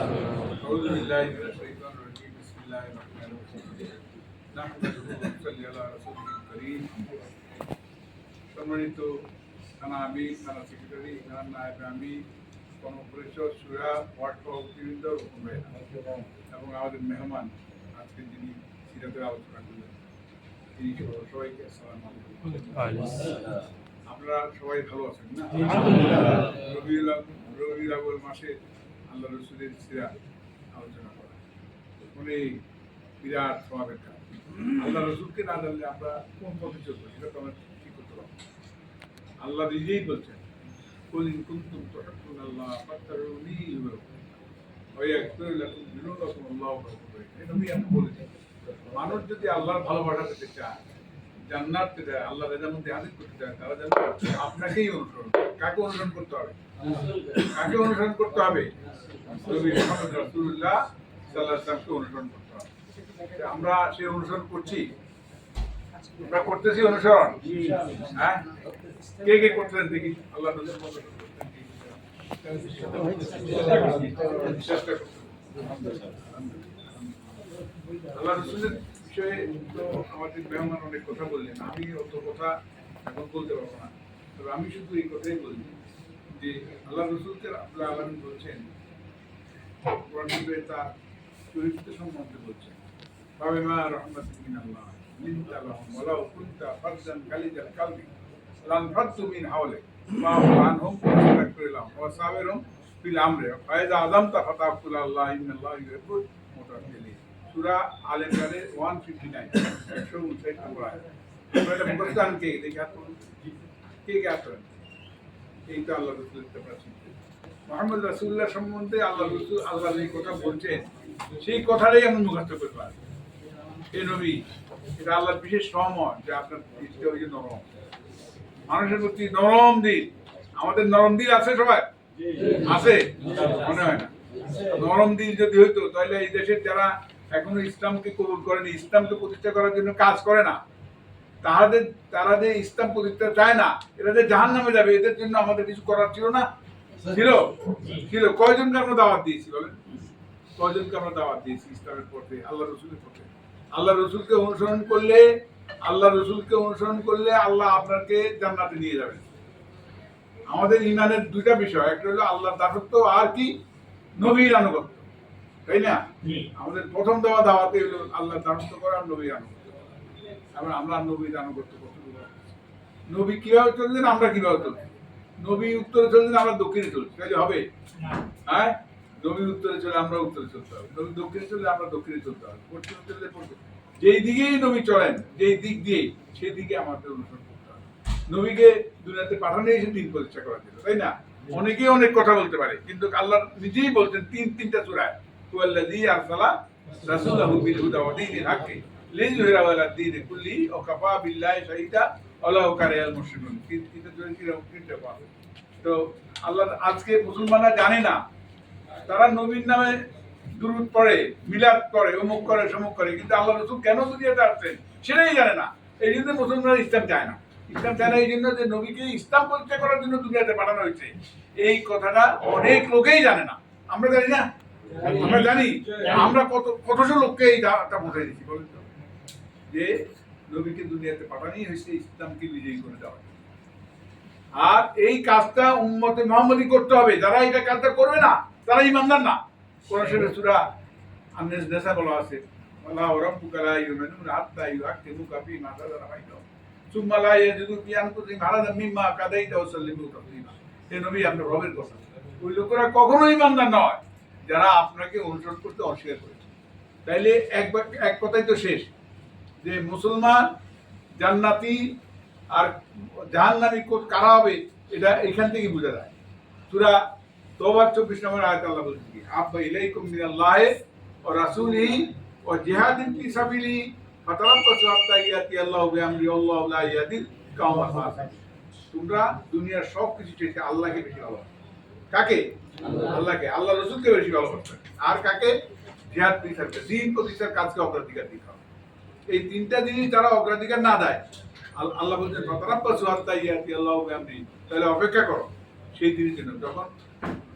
أعوذ بالله من الشيطان الرجيم بسم الله الرحمن الرحيم نحمده ونصلي على رسوله الكريم সম্মানিত থানা আমির, থানা সেক্রেটারি, থানার নায়েব আমির, কর্মপরিষদ, সুরা, ওয়ার্ড সভাপতিবৃন্দ এবং আমাদের মেহমান আজকে যিনি সিরাতের আলোচনা করলেন তিনি সবাইকে আসসালামু আলাইকুম। আপনারা সবাই ভালো আছেন না? রবিউল আউয়াল মাসে আল্লাহ রসুলের সিরাত আলোচনা করা অনেক বিরাট স্বভাবের কাজ। আল্লাহ রসুলকে না জানলে আমরা কোন পথে চলবো সেটা তো আমরা ঠিক করতে পারবো। আল্লাহ নিজেই বলছেন কুল ইন কুনতুম তুহিব্বুনাল্লাহ ফাত্তাবিউনি ইউহিব্বুকুম ওয়া ইয়াগফির লাকুম যুনুবাকুম আল্লাহু গফুরুর রহিম। এটা আমি আপনি বলেছি, মানুষ যদি আল্লাহর ভালোবাসা পেতে চায়, জান্নাত পেতে চায়, আল্লাহর রেজার মধ্যে হাজির করতে চায়, তারা যেন আপনাকেই অনুসরণ করে। কাকে অনুসরণ করতে হবে? কাকে অনুসরণ করতে হবে? নবী মুহাম্মদ রাসূলুল্লাহ সাল্লাল্লাহু আলাইহি ওয়াসাল্লামকে অনুসরণ করতে হবে। আমরা সেই অনুসরণ করছি, আমরা করতেছি অনুসরণ। হ্যাঁ, কে কে করতেছেন দেখি? আল্লাহ রসুল চেষ্টা করতেন। আল্লাহ রসুলের বিষয়ে তো আমাদের মেহমান অনেক কথা বললেন, আমি অত কথা এখন বলতে পারবো না, তবে আমি শুধু এই কথাই বলি যে আল্লাহ রসুলকে আল্লাহ আলামিন বলছেন, তার চরিত্র সম্বন্ধে বলছেন, ফাবিমা রাহমাতিন মিনাল্লাহ লিনতা লাহুম ওয়ালাউ কুনতা ফাজ্জান গালিজাল কালবি লানফাদ্দু মিন হাওলিক ফাআফু আনহুম ওয়াস্তাগফির লাহুম ওয়াসাবিরহুম ফিল আমরি ফাইযা আযামতা ফাতাওয়াক্কাল আল্লাহ ইন্নাল্লাহা ইউহিব্বুল মুতাওয়াক্কিলিন। সূরা আল ইমরানের 159 159 নম্বর আয়াত। এটা মুখস্থ কে দেখি হাত তুলুন। কে কে আছেন? এইটা আল্লাহ রসুলের ব্যাপারে মুহাম্মদ রাসূলুল্লাহ সম্বন্ধে আল্লাহ রসুল আল্লাহ যে কথা বলছেন সেই কথাটাই আমি মুখস্থ করতে পারি। এই নবী, এটা আল্লাহর বিশেষ রহমত যে আপনার দিলটা হয়েছে নরম, মানুষের প্রতি নরম দিল। আমাদের নরম দিল আছে সবাই? আছে? মনে হয় না। নরম দিল যদি হইতো তাহলে এই দেশের যারা এখনো ইসলামকে কবুল করেনি, ইসলামকে প্রতিষ্ঠা করার জন্য কাজ করে না, তারা যে ইসলাম প্রতিষ্ঠা চায় না, এরা যে জাহান্নামে যাবে, এদের জন্য আমাদের কিছু করার ছিল না? ছিল। কয়জনকে আমরা দাওয়াত দিয়েছি বলেন? কয়জনকে আমরা দাওয়াত দিয়েছি ইসলামের পথে, আল্লাহ রসুলের পথে? আল্লাহ রসুলকে অনুসরণ করলে আল্লাহ আপনাকে জান্নাতে নিয়ে যাবেন। আমাদের ইমানের দুইটা বিষয়, একটা হলো আল্লাহর দাসত্ব আর কি নবীর আনুগত্য, তাই না? আমাদের প্রথম দেওয়া দাওয়াতে হলো আল্লাহর দাসত্ব করা আর নবীর আনুগত্য। আমরা নবীর আনুগত্য করতে, নবী কিভাবে চলছেন আমরা কিভাবে চলছি? নবী উত্তরে চলছেন আমরা দক্ষিণে চলছি, তাহলে হবে? হ্যাঁ, নবী উত্তরে চলে আমরা উত্তরে চলতে হবে, নবী দক্ষিণে চললে আমরা দক্ষিণে চলতে হবে, পশ্চিমে চললে পশ্চিম। যেই দিকেই নবী চলেন, যেই দিক দিয়ে, সেই দিকে আমাদের অনুসরণ করতে হবে। নবীকে দুনিয়াতে পাঠানো এসে দিন প্রতিষ্ঠা করার জন্য, তাই না? অনেকেই অনেক কথা বলতে পারে, কিন্তু আল্লাহ নিজেই বলছেন তিনটা সূরায়, হুয়াল্লাযী আরসালা রাসূলাহু বিল হুদা ওয়া দীনিল হাক্কি লিইয়ুযহিরাহু আলা দ্বীনি কুল্লিহি ওয়া কাফা বিল্লাহি শাহীদা ওয়ালাউ কারিহাল মুশরিকুন। তো আল্লাহ আজকে মুসলমানরা জানে না, তারা নবীর নামে দুরূদ পড়ে, মিলাদ করে, অমুক করে, সমুক করে, কিন্তু আল্লাহ রসুল কেন দুনিয়াতে আসছেন সেটাই জানে না। এই জন্য মুসলমানরা ইসলাম চায় না। ইসলাম চায় না এই জন্য যে নবীকে ইসলাম পরিচয় করার জন্য দুনিয়াতে পাঠানো হয়েছে, এই কথাটা অনেক লোকেই জানে না। আমরা জানি না? আমরা জানি। আমরা কতশো লোককে এই ধারণাটা বোঝাই দিচ্ছি বলেন তো, যে নবীকে দুনিয়াতে পাঠানোই হয়েছে ইসলামকে বিজয়ী করে দেওয়া। আর এই কাজটা উম্মতে মুহাম্মদী করতে হবে। যারা এটা কাজটা করবে না তারা ঈমানদার না। কোরআন সূরা আন-নিসা বলা আছে, ওয়ালা রাব্বুকা লা ইউমিনুনা হাত্তা ইউহাক্কিমুকা ফীমা শাজারা বাইনাহুম সুম্মা লা ইয়াজিদু ফী আনফুসিহিম হারাজাম মিম্মা কাদাইতা ওয়া সাল্লিমু তাসলিমা। হে নবী, আপনার রবের কথা, ওই লোকেরা কখনো ঈমানদার নয় যারা আপনাকে অনুসরণ করতে অস্বীকার করেছে। তাইলে এক কথাই তো শেষ, যে মুসলমান জান্নাতি আর জাহান্নামী কারা হবে এটা এখান থেকে বোঝা যায়। সূরা তওবার 24 নম্বর আয়াত আল্লাহ বলছেন কি, আব্বা ইলাইকুম মিনাল্লাহি ওয়া রাসূলিহি ওয়া জিহাদিন ফি সাবিলিহি ফাতারাব্বাসু হাত্তা ইয়াতি আল্লাহু বিআমরি আল্লাহু লা ইয়াহদিল কাওমাল ফাসিকিন। তোমরা দুনিয়ার সব কিছু থেকে আল্লাহকে বেশি ভালোবাসো। কাকে? আল্লাহকে। আল্লাহ রাসূলকে বেশি ভালোবাসো। আর কাকে? জিহাদ ফি সাবিলিহি, দ্বীন প্রতিষ্ঠার কাজকে অগ্রাধিকার দিতে হবে। এই তিনটা জিনিস যারা অগ্রাধিকার না দেয়, আল্লাহ বলছেন ফাতারাব্বাসু হাত্তা ইয়াতি আল্লাহু বিআমরি, তাহলে অপেক্ষা করো সেই দিনের জন্য, যখন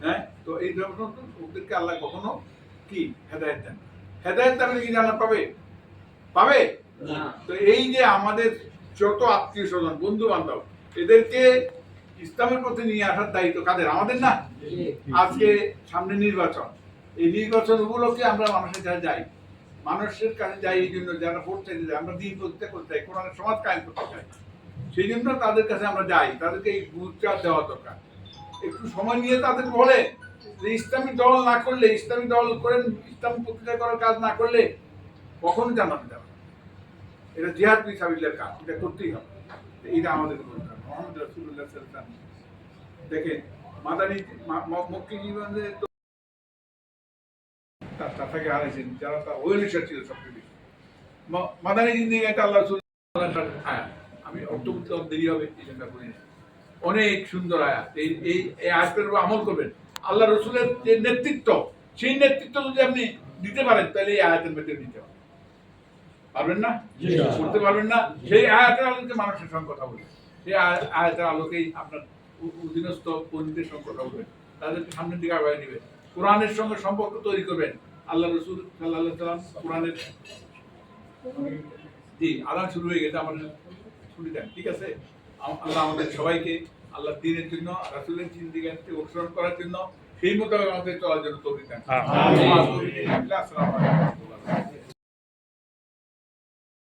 হ্যাঁ, তো এই জন্য ওদেরকে আল্লাহ কখনো কি হেদায়েত দেন। হেদায়েত তাহলে কি জানা পাবে? পাবে না। তো এই যে আমাদের যত আত্মীয় স্বজন, বন্ধু বান্ধব, এদেরকে ইসলামের পথে নিয়ে আসার দায়িত্ব কাদের? আমাদের না? আজকে সামনে নির্বাচন, এই নির্বাচন উপলক্ষে আমরা মানুষের কাছে যাই, মানুষের কাছে যাই এই জন্য যারা ভোট চাইতে যায়, আমরা দিন প্রতিষ্ঠা করতে চাই, কোরআনের সমাজ কায়েম করতে চাই, সেই জন্য তাদের কাছে আমরা যাই, তাদেরকে এই গুরুত্ব দেওয়া দরকার। একটু সময় নিয়ে তাদের বলে যে ইসলামী দল না করলে, ইসলামী দল করেন, ইসলাম প্রতিষ্ঠা করার কাজ না করলে কখনো জানাতে যাবে, এটা জিহাদ ফি সাবিলিল্লাহর কাজ, এটা করতেই হবে। এটা আমাদের দরকার। মুহাম্মদ রাসূলুল্লাহ সাল্লাল্লাহু আলাইহি ওয়াসাল্লাম দেখেন মাদানী মক্কি জীবনে তো তার চাচাকে হারাইছেন, যারা তার ওয়েলিশা ছিল সবচেয়ে বেশি। মাদানী জিন্দিগি একটা আল্লাহ রাসূল আমি অর্থবুদ্ধি দেরি হবে এই জন্য করি না। অনেক সুন্দর আয়াত, এই এই আয়াতের উপর আমল করবেন। আল্লাহ রসুলের যে নেতৃত্ব, সেই নেতৃত্ব যদি আপনি দিতে পারেন তাহলে এই আয়াতের মধ্যে দিতে পারবেন না, করতে পারবেন না। সেই আয়াতের আলোকে মানুষের সঙ্গে কথা বলবেন, সেই আয়াতের আলোকেই আপনার অধীনস্থ বন্ধুদের সঙ্গে কথা বলবেন, তাদেরকে সামনের দিকে আগায় নেবেন, কোরআনের সঙ্গে সম্পর্ক তৈরি করবেন। আল্লাহ রসুল সাল্লাল্লাহু আলাইহি ওয়াসাল্লাম কোরআনের জি আলাদা শুরু হয়ে গেছে, আমাদের শুনে দেন, ঠিক আছে? আল্লাহ আমাদের সবাইকে আল্লাহ দ্বীনের জন্য, রাসূলের জিন্দেগিতে অনুসরণ করার জন্য, সেই মতো আমাদের চলার জন্য তৌফিক দান। আমিন। আসসালামু আলাইকুম।